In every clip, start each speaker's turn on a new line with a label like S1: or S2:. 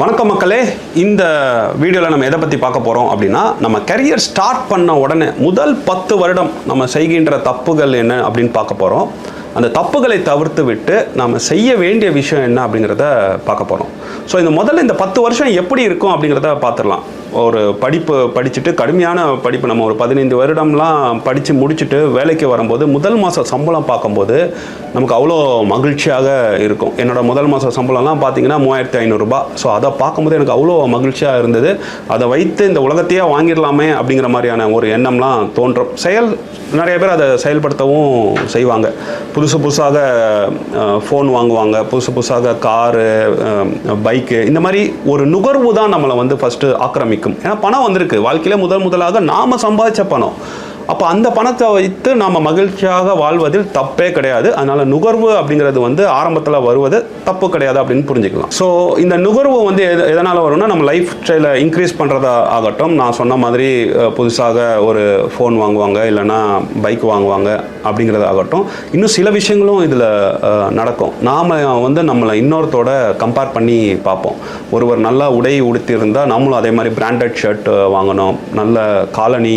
S1: வணக்கம் மக்களே, இந்த வீடியோவில் நம்ம எதை பற்றி பார்க்க போகிறோம் அப்படின்னா, நம்ம கரியர் ஸ்டார்ட் பண்ண உடனே முதல் 10 வருடம் நம்ம செய்கின்ற தப்புகள் என்ன அப்படின்னு பார்க்க போகிறோம். அந்த தப்புகளை தவிர்த்து விட்டு நம்ம செய்ய வேண்டிய விஷயம் என்ன அப்படிங்கிறத பார்க்க போகிறோம். ஸோ முதல்ல இந்த 10 வருஷம் எப்படி இருக்கும் அப்படிங்கிறத பார்த்துடலாம். ஒரு படிப்பு படிச்சுட்டு, கடுமையான படிப்பு, நம்ம ஒரு 15 வருடம்லாம் படித்து முடிச்சுட்டு வேலைக்கு வரும்போது முதல் மாத சம்பளம் பார்க்கும்போது நமக்கு அவ்வளோ மகிழ்ச்சியாக இருக்கும். என்னோடய முதல் மாத சம்பளம்லாம் பார்த்தீங்கன்னா 3500 ரூபாய். ஸோ அதை பார்க்கும்போது எனக்கு அவ்வளோ மகிழ்ச்சியாக இருந்தது. அதை வைத்து இந்த உலகத்தையே வாங்கிடலாமே அப்படிங்கிற மாதிரியான ஒரு எண்ணம்லாம் தோன்றும். நிறைய பேர் அதை செயல்படுத்தவும் செய்வாங்க. புதுசாக ஃபோன் வாங்குவாங்க, புதுசாக காரு, பைக்கு, இந்த மாதிரி ஒரு நுகர்வு தான் நம்மளை வந்து ஃபஸ்ட்டு ஆக்கிரமிக்கும். ஏன்னா பணம் வந்திருக்கு, வாழ்க்கையில் முதலாக நாம் சம்பாதிச்ச பணம். அப்போ அந்த பணத்தை வைத்து நாம் மகிழ்ச்சியாக வாழ்வதில் தப்பே கிடையாது. அதனால் நுகர்வு அப்படிங்கிறது வந்து ஆரம்பத்தில் வருவது தப்பு கிடையாது அப்படின்னு புரிஞ்சுக்கலாம். ஸோ இந்த நுகர்வு வந்து எதனால் வரும்னா, நம்ம லைஃப் ஸ்டைலை இன்க்ரீஸ் பண்ணுறதா ஆகட்டும், நான் சொன்ன மாதிரி புதுசாக ஒரு ஃபோன் வாங்குவாங்க, இல்லைன்னா பைக் வாங்குவாங்க அப்படிங்கிறதாகட்டும், இன்னும் சில விஷயங்களும் இதில் நடக்கும். நாம் வந்து நம்மளை இன்னொருத்தோட கம்பேர் பண்ணி பார்ப்போம். ஒருவர் நல்லா உடை உடுத்தியிருந்தால் நம்மளும் அதே மாதிரி பிராண்டட் ஷர்ட் வாங்கணும், நல்ல காலனி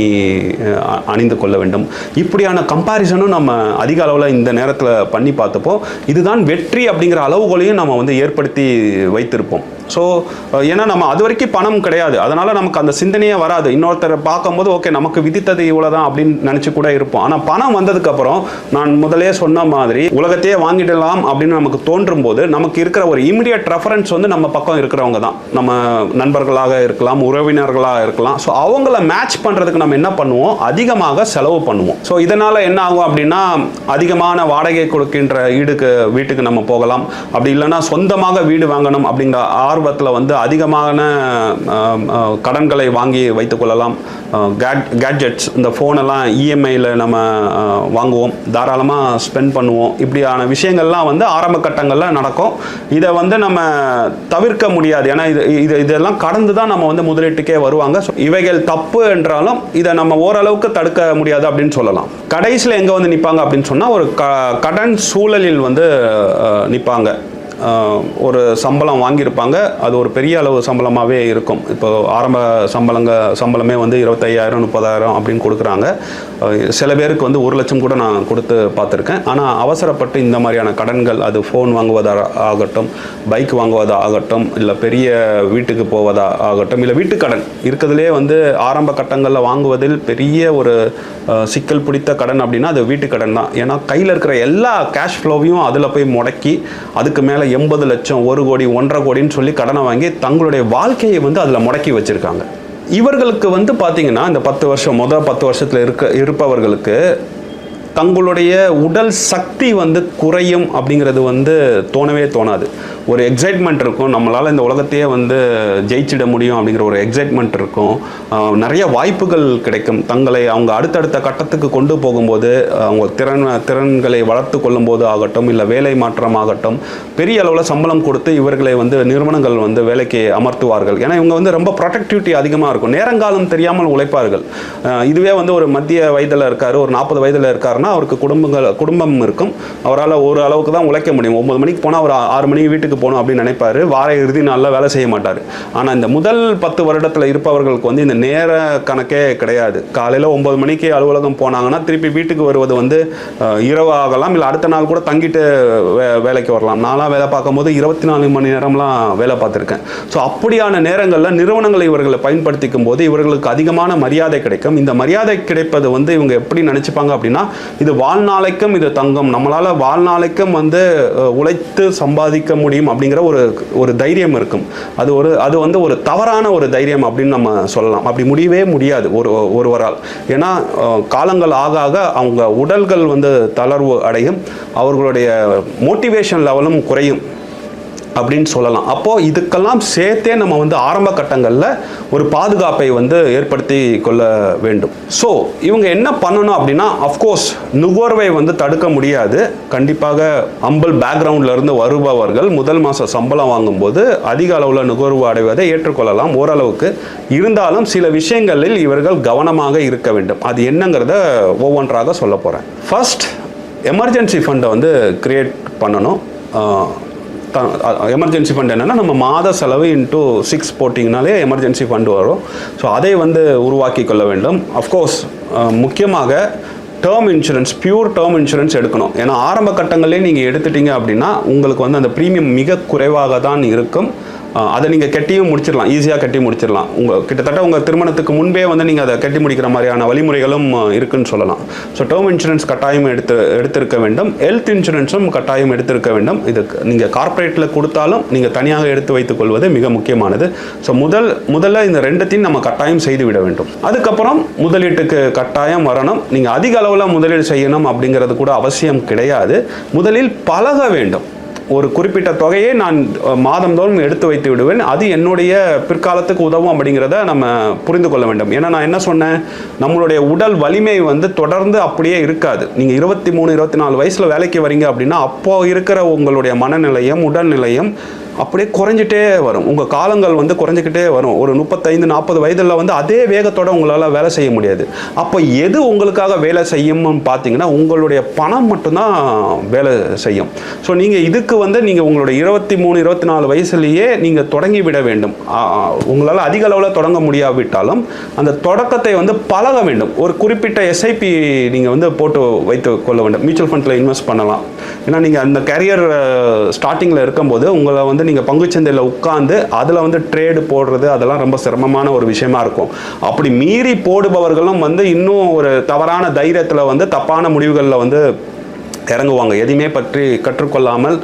S1: அணிந்து கொள்ள வேண்டும். இப்படியான கம்பேரிசனும் நம்ம அதிக அளவில் இந்த நேரத்தில் பண்ணி பார்த்தப்போ இதுதான் வெற்றி அப்படிங்கிற அளவுகளையும் நம்ம வந்து ஏற்படுத்தி வைத்திருப்போம். ஸோ ஏன்னா நம்ம அது வரைக்கும் பணம் கிடையாது, அதனால் நமக்கு அந்த சிந்தனையே வராது. இன்னொருத்தரை பார்க்கும்போது ஓகே நமக்கு விதித்தது இவ்வளோ தான் அப்படின்னு நினச்சி கூட இருப்போம். ஆனால் பணம் வந்ததுக்கப்புறம் நான் முதலே சொன்ன மாதிரி உலகத்தையே வாங்கிடலாம் அப்படின்னு நமக்கு தோன்றும் போது நமக்கு இருக்கிற ஒரு இமிடியட் ரெஃபரன்ஸ் வந்து நம்ம பக்கம் இருக்கிறவங்க தான். நம்ம நண்பர்களாக இருக்கலாம், உறவினர்களாக இருக்கலாம். ஸோ அவங்கள மேட்ச் பண்ணுறதுக்கு நம்ம என்ன பண்ணுவோம், அதிகமாக செலவு பண்ணுவோம். ஸோ இதனால் என்ன ஆகும் அப்படின்னா, அதிகமான வாடகை கொடுக்கின்ற வீட்டுக்கு நம்ம போகலாம். அப்படி இல்லைன்னா சொந்தமாக வீடு வாங்கணும் அப்படிங்கிற ஆர்வத்தில் வந்து அதிகமான கடன்களை வாங்கி வைத்துக் கொள்ளலாம். கேட்ஜெட்ஸ், இந்த ஃபோனெல்லாம் இஎம்ஐயில் நம்ம வாங்குவோம், தாராளமாக ஸ்பெண்ட் பண்ணுவோம். இப்படியான விஷயங்கள்லாம் வந்து ஆரம்ப கட்டங்களில் நடக்கும். இதை வந்து நம்ம தவிர்க்க முடியாது. ஏன்னா இதெல்லாம் கடந்து தான் நம்ம வந்து முதலீட்டுக்கே வருவாங்க. ஸோ இவைகள் தப்பு என்றாலும் இதை நம்ம ஓரளவுக்கு தடுக்க முடியாது அப்படின்னு சொல்லலாம். கடைசியில் எங்கே வந்து நிற்பாங்க அப்படின்னு சொன்னால், ஒரு கடன் சூழலில் வந்து நிற்பாங்க. ஒரு சம்பளம் வாங்கியிருப்பாங்க, அது ஒரு பெரிய அளவு சம்பளமாகவே இருக்கும். இப்போ ஆரம்ப சம்பளமே வந்து 25,000 30,000 அப்படின்னு கொடுக்குறாங்க. சில பேருக்கு வந்து 1 லட்சம் கூட நான் கொடுத்து பார்த்துருக்கேன். ஆனால் அவசரப்பட்டு இந்த மாதிரியான கடன்கள், அது ஃபோன் வாங்குவதாகட்டும், பைக் வாங்குவதாகட்டும், இல்லை பெரிய வீட்டுக்கு போவதாகட்டும், இல்லை வீட்டுக்கடன் இருக்கிறதுலே வந்து ஆரம்ப கட்டங்களில் வாங்குவதில் பெரிய ஒரு சிக்கல் பிடித்த கடன் அப்படின்னா அது வீட்டுக்கடன் தான். ஏன்னா கையில் இருக்கிற எல்லா கேஷ் ஃப்ளோவையும் அதில் போய் முடக்கி அதுக்கு மேலே 80 லட்சம், 1 கோடி, 1.5 கோடின்னு சொல்லி கடனை வாங்கி தங்களுடைய வாழ்க்கையை வந்து அதில் முடக்கி வச்சுருக்காங்க. இவர்களுக்கு வந்து பார்த்திங்கன்னா, இந்த 10 வருஷம் முதல் 10 வருஷத்தில் இருப்பவர்களுக்கு தங்களுடைய உடல் சக்தி வந்து குறையும் அப்படிங்கிறது வந்து தோணவே தோணாது. ஒரு எக்ஸைட்மெண்ட் இருக்கும், நம்மளால் இந்த உலகத்தையே வந்து ஜெயிச்சிட முடியும் அப்படிங்கிற ஒரு எக்ஸைட்மெண்ட் இருக்கும். நிறைய வாய்ப்புகள் கிடைக்கும். தங்களை அவங்க அடுத்தடுத்த கட்டத்துக்கு கொண்டு போகும்போது, அவங்க திறன்களை வளர்த்து கொள்ளும் போது ஆகட்டும், இல்லை வேலை மாற்றம் ஆகட்டும், பெரிய அளவில் சம்பளம் கொடுத்து இவர்களை வந்து நிறுவனங்கள் வந்து வேலைக்கு அமர்த்துவார்கள். ஏன்னா இவங்க வந்து ரொம்ப ப்ரொடக்டிவிட்டி அதிகமாக இருக்கும், நேரங்காலம் தெரியாமல் உழைப்பார்கள். இதுவே வந்து ஒரு மத்திய வயதில் இருக்கார், ஒரு 40 வயதில் இருக்காருன்னா அவருக்கு குடும்பம் இருக்கும். அவரால் ஒரு அளவுக்கு தான் உழைக்க முடியும். 9 மணிக்கு போனால் ஒரு 6 மணிக்கு வீட்டுக்கு போகணும் அப்படின்னு நினைப்பார். வார இறுதி நாளில் வேலை செய்ய மாட்டார். ஆனால் இந்த முதல் 10 வருடத்தில் இருப்பவர்களுக்கு வந்து இந்த நேர கணக்கே கிடையாது. காலையில் 9 மணிக்கு அலுவலகம் போனாங்கன்னா திருப்பி வீட்டுக்கு வருவது வந்து இரவு ஆகலாம், இல்லை அடுத்த நாள் கூட தங்கிட்டு வேலைக்கு வரலாம். நான்லாம் வேலை பார்க்கும்போது 24 மணி நேரம்லாம் வேலை பார்த்துருக்கேன். ஸோ அப்படியான நேரங்களில் நிறுவனங்களை இவர்களை பயன்படுத்திக்கும் போது இவர்களுக்கு அதிகமான மரியாதை கிடைக்கும். இந்த மரியாதை கிடைப்பது வந்து இவங்க எப்படி நினச்சிப்பாங்க அப்படின்னா, இது வாழ்நாளைக்கும் இது தங்கம், நம்மளால் வாழ்நாளைக்கும் வந்து உழைத்து சம்பாதிக்க முடியும் அப்படிங்கிற ஒரு தைரியம் இருக்கும். அது வந்து ஒரு தவறான ஒரு தைரியம் அப்படின்னு நம்ம சொல்லலாம். அப்படி முடியவே முடியாது ஒருவரால். ஏன்னா காலங்கள் ஆக ஆக அவங்க உடல்கள் வந்து தளர்வு அடையும், அவர்களுடைய மோட்டிவேஷன் லெவலும் குறையும் அப்படின்னு சொல்லலாம். அப்போது இதுக்கெல்லாம் சேர்த்தே நம்ம வந்து ஆரம்ப கட்டங்களில் ஒரு பாதுகாப்பை வந்து ஏற்படுத்தி கொள்ள வேண்டும். ஸோ இவங்க என்ன பண்ணணும் அப்படின்னா, அஃப்கோர்ஸ் நுகர்வை வந்து தடுக்க முடியாது. கண்டிப்பாக ஹம்பிள் பேக்ரவுண்ட்லேருந்து வருபவர்கள் முதல் மாத சம்பளம் வாங்கும்போது அதிக அளவில் நுகர்வு அடைவதை ஏற்றுக்கொள்ளலாம் ஓரளவுக்கு. இருந்தாலும் சில விஷயங்களில் இவர்கள் கவனமாக இருக்க வேண்டும். அது என்னங்கிறத ஒவ்வொன்றாக சொல்ல போகிறேன். ஃபர்ஸ்ட், எமர்ஜென்சி ஃபண்டை வந்து கிரியேட் பண்ணணும். எமர்ஜென்சி ஃபண்ட் என்னென்னா நம்ம மாத செலவு இன்ட்டு 6 போட்டிங்கனாலே எமர்ஜென்சி ஃபண்டு வரும். ஸோ அதை வந்து உருவாக்கி கொள்ள வேண்டும். அஃப்கோர்ஸ் முக்கியமாக term insurance, pure term insurance எடுக்கணும். ஏன்னா ஆரம்ப கட்டங்கள்லேயே நீங்கள் எடுத்துட்டீங்க அப்படின்னா உங்களுக்கு வந்து அந்த ப்ரீமியம் மிக குறைவாக தான் இருக்கும். அதை நீங்கள் கட்டியும் முடிச்சிடலாம், ஈஸியாக கட்டி முடிச்சிடலாம். கிட்டத்தட்ட உங்கள் திருமணத்துக்கு முன்பே வந்து நீங்கள் அதை கட்டி முடிக்கிற மாதிரியான வழிமுறைகளும் இருக்குன்னு சொல்லலாம். ஸோ டேர்ம் இன்சூரன்ஸ் கட்டாயம் எடுத்திருக்க வேண்டும். ஹெல்த் இன்சூரன்ஸும் கட்டாயம் எடுத்திருக்க வேண்டும். இது நீங்கள் கார்ப்பரேட்டில் கொடுத்தாலும் நீங்கள் தனியாக எடுத்து வைத்துக் கொள்வது மிக முக்கியமானது. ஸோ முதல்ல இந்த ரெண்டத்தையும் நம்ம கட்டாயம் செய்து விட வேண்டும். அதுக்கப்புறம் முதலீட்டுக்கு கட்டாயம் வரணும். நீங்கள் அதிக அளவில் முதலீடு செய்யணும் அப்படிங்கிறது கூட அவசியம் கிடையாது. முதலில் பழக வேண்டும். ஒரு குறிப்பிட்ட தொகையை நான் மாதந்தோறும் எடுத்து வைத்து விடுவேன், அது என்னுடைய பிற்காலத்துக்கு உதவும் அப்படிங்கிறத நம்ம புரிந்து கொள்ள வேண்டும். ஏன்னா நான் என்ன சொன்னேன், நம்மளுடைய உடல் வலிமை வந்து தொடர்ந்து அப்படியே இருக்காது. நீங்கள் 23, 24 வயசில் வேலைக்கு வரீங்க அப்படின்னா அப்போ இருக்கிற உங்களுடைய மனநிலையம், உடல்நிலையம் அப்படியே குறைஞ்சிட்டே வரும். உங்கள் காலங்கள் வந்து குறைஞ்சிக்கிட்டே வரும். ஒரு 35, 40 வயதில் வந்து அதே வேகத்தோடு உங்களால் வேலை செய்ய முடியாது. அப்போ எது உங்களுக்காக வேலை செய்யும்னு பார்த்தீங்கன்னா உங்களுடைய பணம் மட்டும்தான் வேலை செய்யும். ஸோ நீங்கள் இதுக்கு வந்து நீங்கள் உங்களுடைய 23, 24 வயசுலேயே நீங்கள் தொடங்கி விட வேண்டும். உங்களால் அதிக அளவில் தொடங்க முடியாவிட்டாலும் அந்த தொடக்கத்தை வந்து பழக வேண்டும். ஒரு குறிப்பிட்ட எஸ்ஐபி நீங்கள் வந்து போட்டு வைத்து கொள்ள வேண்டும். மியூச்சுவல் ஃபண்டில் இன்வெஸ்ட் பண்ணலாம். ஏன்னா நீங்கள் அந்த கேரியர் ஸ்டார்டிங்கில் இருக்கும்போது உங்களை வந்து நீங்கள் பங்குச்சந்தையில் உட்காந்து அதில் வந்து ட்ரேடு போடுறது அதெல்லாம் ரொம்ப சிரமமான ஒரு விஷயமா இருக்கும். அப்படி மீறி போடுபவர்களும் வந்து இன்னும் ஒரு தவறான தைரியத்தில் வந்து தப்பான முடிவுகளில் வந்து இறங்குவாங்க. எதையுமே பற்றி கற்றுக்கொள்ளாமல்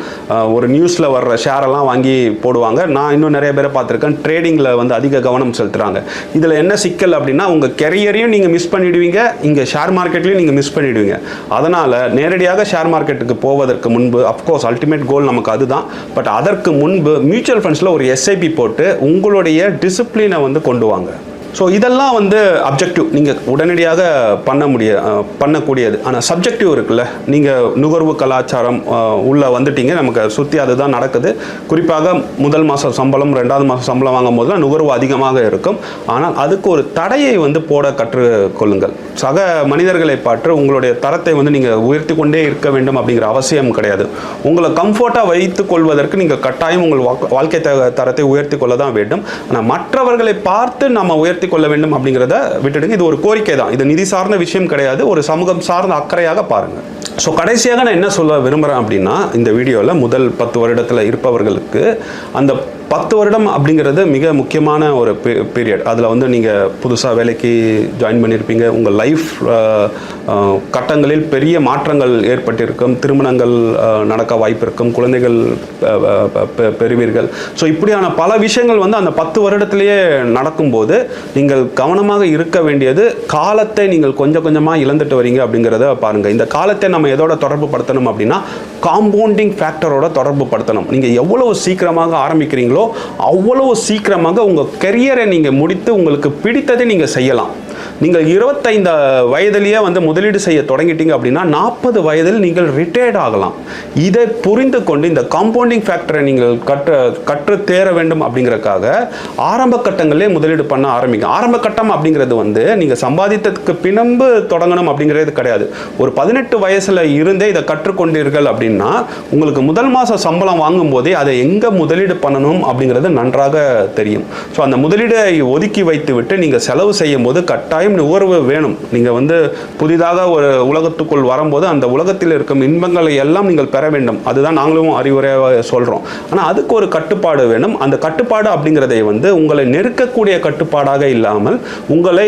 S1: ஒரு நியூஸில் வர்ற ஷேரெல்லாம் வாங்கி போடுவாங்க. நான் இன்னும் நிறைய பேரை பார்த்துருக்கேன், ட்ரேடிங்கில் வந்து அதிக கவனம் செலுத்துகிறாங்க. இதில் என்ன சிக்கல் அப்படின்னா உங்கள் கெரியரையும் நீங்கள் மிஸ் பண்ணிவிடுவீங்க, இங்கே ஷேர் மார்க்கெட்லையும் நீங்கள் மிஸ் பண்ணிவிடுவீங்க. அதனால் நேரடியாக ஷேர் மார்க்கெட்டுக்கு போவதற்கு முன்பு, அஃப்கோர்ஸ் அல்டிமேட் கோல் நமக்கு அதுதான், பட் அதற்கு முன்பு மியூச்சுவல் ஃபண்ட்ஸில் ஒரு எஸ்ஐபி போட்டு உங்களுடைய டிசிப்ளினை வந்து கொண்டு வாங்க. ஸோ இதெல்லாம் வந்து அப்ஜெக்டிவ், நீங்கள் உடனடியாக பண்ணக்கூடியது. ஆனால் சப்ஜெக்டிவ் இருக்குல்ல, நீங்கள் நுகர்வு கலாச்சாரம் உள்ளே வந்துட்டீங்க, நமக்கு சுற்றி அதுதான் நடக்குது. குறிப்பாக முதல் மாதம் சம்பளம், 2வது மாதம் சம்பளம் வாங்கும் போதுலாம் நுகர்வு அதிகமாக இருக்கும். ஆனால் அதுக்கு ஒரு தடையை வந்து போட கற்றுக்கொள்ளுங்கள். சக மனிதர்களை பார்த்து உங்களுடைய தரத்தை வந்து நீங்கள் உயர்த்தி கொண்டே இருக்க வேண்டும் அப்படிங்கிற அவசியம் கிடையாது. உங்களை கம்ஃபர்ட்டாக வைத்துக் கொள்வதற்கு நீங்கள் கட்டாயம் உங்கள் வாழ்க்கை தரத்தை உயர்த்தி கொள்ள தான் வேண்டும். ஆனால் மற்றவர்களை பார்த்து நம்ம உயர்த்தி கொள்ள வேண்டும் அப்படிங்கிறத விட்டுடுங்க. இது ஒரு கோரிக்கை தான், இது நிதி சார்ந்த விஷயம் கிடையாது, ஒரு சமூகம் சார்ந்த அக்கறையாக பாருங்க. ஸோ கடைசியாக நான் என்ன சொல்ல விரும்புகிறேன் அப்படின்னா, இந்த வீடியோவில் முதல் 10 வருடத்தில் இருப்பவர்களுக்கு அந்த 10 வருடம் அப்படிங்கிறது மிக முக்கியமான ஒரு பீரியட். அதில் வந்து நீங்கள் புதுசாக வேலைக்கு ஜாயின் பண்ணியிருப்பீங்க, உங்கள் லைஃப் கட்டங்களில் பெரிய மாற்றங்கள் ஏற்பட்டிருக்கும், திருமணங்கள் நடக்க வாய்ப்பு இருக்கும், குழந்தைகள் பெறுவீர்கள். ஸோ இப்படியான பல விஷயங்கள் வந்து அந்த 10 வருடத்திலேயே நடக்கும்போது நீங்கள் கவனமாக இருக்க வேண்டியது, காலத்தை நீங்கள் கொஞ்சம் கொஞ்சமாக இழந்துட்டு வரீங்க அப்படிங்கிறத பாருங்கள். இந்த காலத்தை நம்ம எதோட தொடர்பு படுத்தணும் அப்படின்னா காம்பவுண்டிங் ஃபேக்டரோட தொடர்பு படுத்தணும். நீங்கள் எவ்வளவு சீக்கிரமாக ஆரம்பிக்கிறீங்களோ அவ்வளவு சீக்கிரமாக உங்கள் கெரியரை நீங்கள் முடித்து உங்களுக்கு பிடித்ததை நீங்கள் செய்யலாம். நீங்கள் 25 வயதிலேயே வந்து முதலீடு செய்ய தொடங்கிட்டீங்க அப்படின்னா 40 வயதில் நீங்கள் ரிட்டையர்ட் ஆகலாம். இதை புரிந்து கொண்டு இந்த காம்பவுண்டிங் ஃபேக்டரை நீங்கள் கற்று தேர வேண்டும் அப்படிங்கிறதுக்காக ஆரம்ப கட்டங்களிலே முதலீடு பண்ண ஆரம்பிங்க. ஆரம்ப கட்டம் அப்படிங்கிறது வந்து நீங்கள் சம்பாதித்ததுக்கு பின்பு தொடங்கணும் அப்படிங்கிறது கிடையாது. ஒரு 18 வயசில் இருந்தே இதை கற்றுக்கொண்டீர்கள் அப்படின்னா உங்களுக்கு முதல் மாதம் சம்பளம் வாங்கும் போதே அதை எங்கே முதலீடு பண்ணணும் அப்படிங்கிறது நன்றாக தெரியும். ஸோ அந்த முதலீடை ஒதுக்கி வைத்து விட்டு நீங்கள் செலவு செய்யும் போது கட்டாயம் நுகர்வு வேணும். நீங்கள் வந்து புதிதாக ஒரு உலகத்துக்குள் வரும்போது அந்த உலகத்தில் இருக்கும் இன்பங்களை எல்லாம் நீங்கள் பெற வேண்டும். அதுதான் நாங்களும் அறிவுரையாக சொல்கிறோம். ஆனால் அதுக்கு ஒரு கட்டுப்பாடு வேணும். அந்த கட்டுப்பாடு அப்படிங்கிறதை வந்து உங்களை நெருக்கக்கூடிய கட்டுப்பாடாக இல்லாமல் உங்களை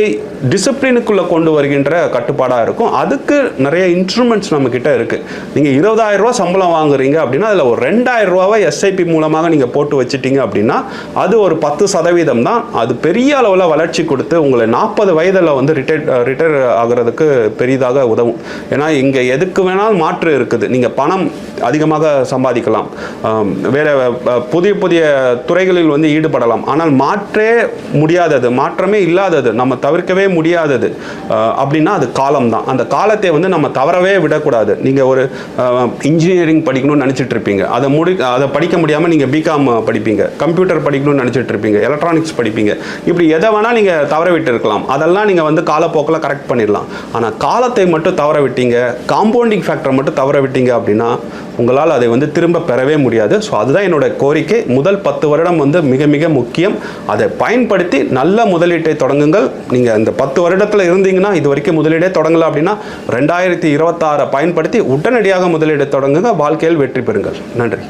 S1: டிசிப்ளினுக்குள்ளே கொண்டு வருகின்ற கட்டுப்பாடாக இருக்கும். அதுக்கு நிறைய இன்ஸ்ட்ருமெண்ட்ஸ் நம்மக்கிட்ட இருக்குது. நீங்கள் 20,000 ரூபா சம்பளம் வாங்குறீங்க அப்படின்னா அதில் ஒரு 2,000 ரூபாவை எஸ்ஐபி மூலமாக நீங்கள் போட்டு வச்சுட்டீங்க அப்படின்னா அது ஒரு 10% தான். அது பெரிய அளவில் வளர்ச்சி கொடுத்து உங்களை 40 வயதில் வந்து ரிட்டையர் ஆகிறதுக்கு பெரிதாக உதவும். ஏன்னா இங்கே எதுக்கு வேணாலும் மாற்று இருக்குது. நீங்கள் பணம் அதிகமாக சம்பாதிக்கலாம், வேறு புதிய புதிய துறைகளில் வந்து ஈடுபடலாம். ஆனால் மாற்றமே இல்லாதது, நம்ம தவிர்க்கவே முடியாதது அப்படின்னா அது காலம் தான். அந்த காலத்தை வந்து நம்ம தவறவே விடக்கூடாது. நீங்கள் ஒரு இன்ஜினியரிங் படிக்கணும்னு நினச்சிட்டு இருப்பீங்க, அதை படிக்க முடியாமல் நீங்கள் பிகாம் படிப்பீங்க, கம்ப்யூட்டர் படிக்கணும்னு நினச்சிட்டு இருப்பீங்க, எலக்ட்ரானிக்ஸ் படிப்பீங்க, இப்படி எதை வேணால் நீங்கள் தவற விட்டு இருக்கலாம். அதெல்லாம் அதெல்லாம் நீங்கள் வந்து காலப்போக்கில் கரெக்ட் பண்ணிடலாம். ஆனால் காலத்தை மட்டும் தவற விட்டீங்க, காம்பவுண்டிங் ஃபேக்டரை மட்டும் தவற விட்டீங்க அப்படின்னா உங்களால் அதை வந்து திரும்ப பெறவே முடியாது. ஸோ அதுதான் என்னோட கோரிக்கை. முதல் 10 வருடம் வந்து மிக மிக முக்கியம். அதை பயன்படுத்தி நல்ல முதலீட்டை தொடங்குங்கள். நீங்கள் இந்த 10 வருடத்தில் இருந்தீங்கன்னா, இது வரைக்கும் முதலீடே தொடங்கலை அப்படின்னா 2026 பயன்படுத்தி உடனடியாக முதலீடை தொடங்குங்க. வாழ்க்கையில் வெற்றி பெறுங்கள். நன்றி.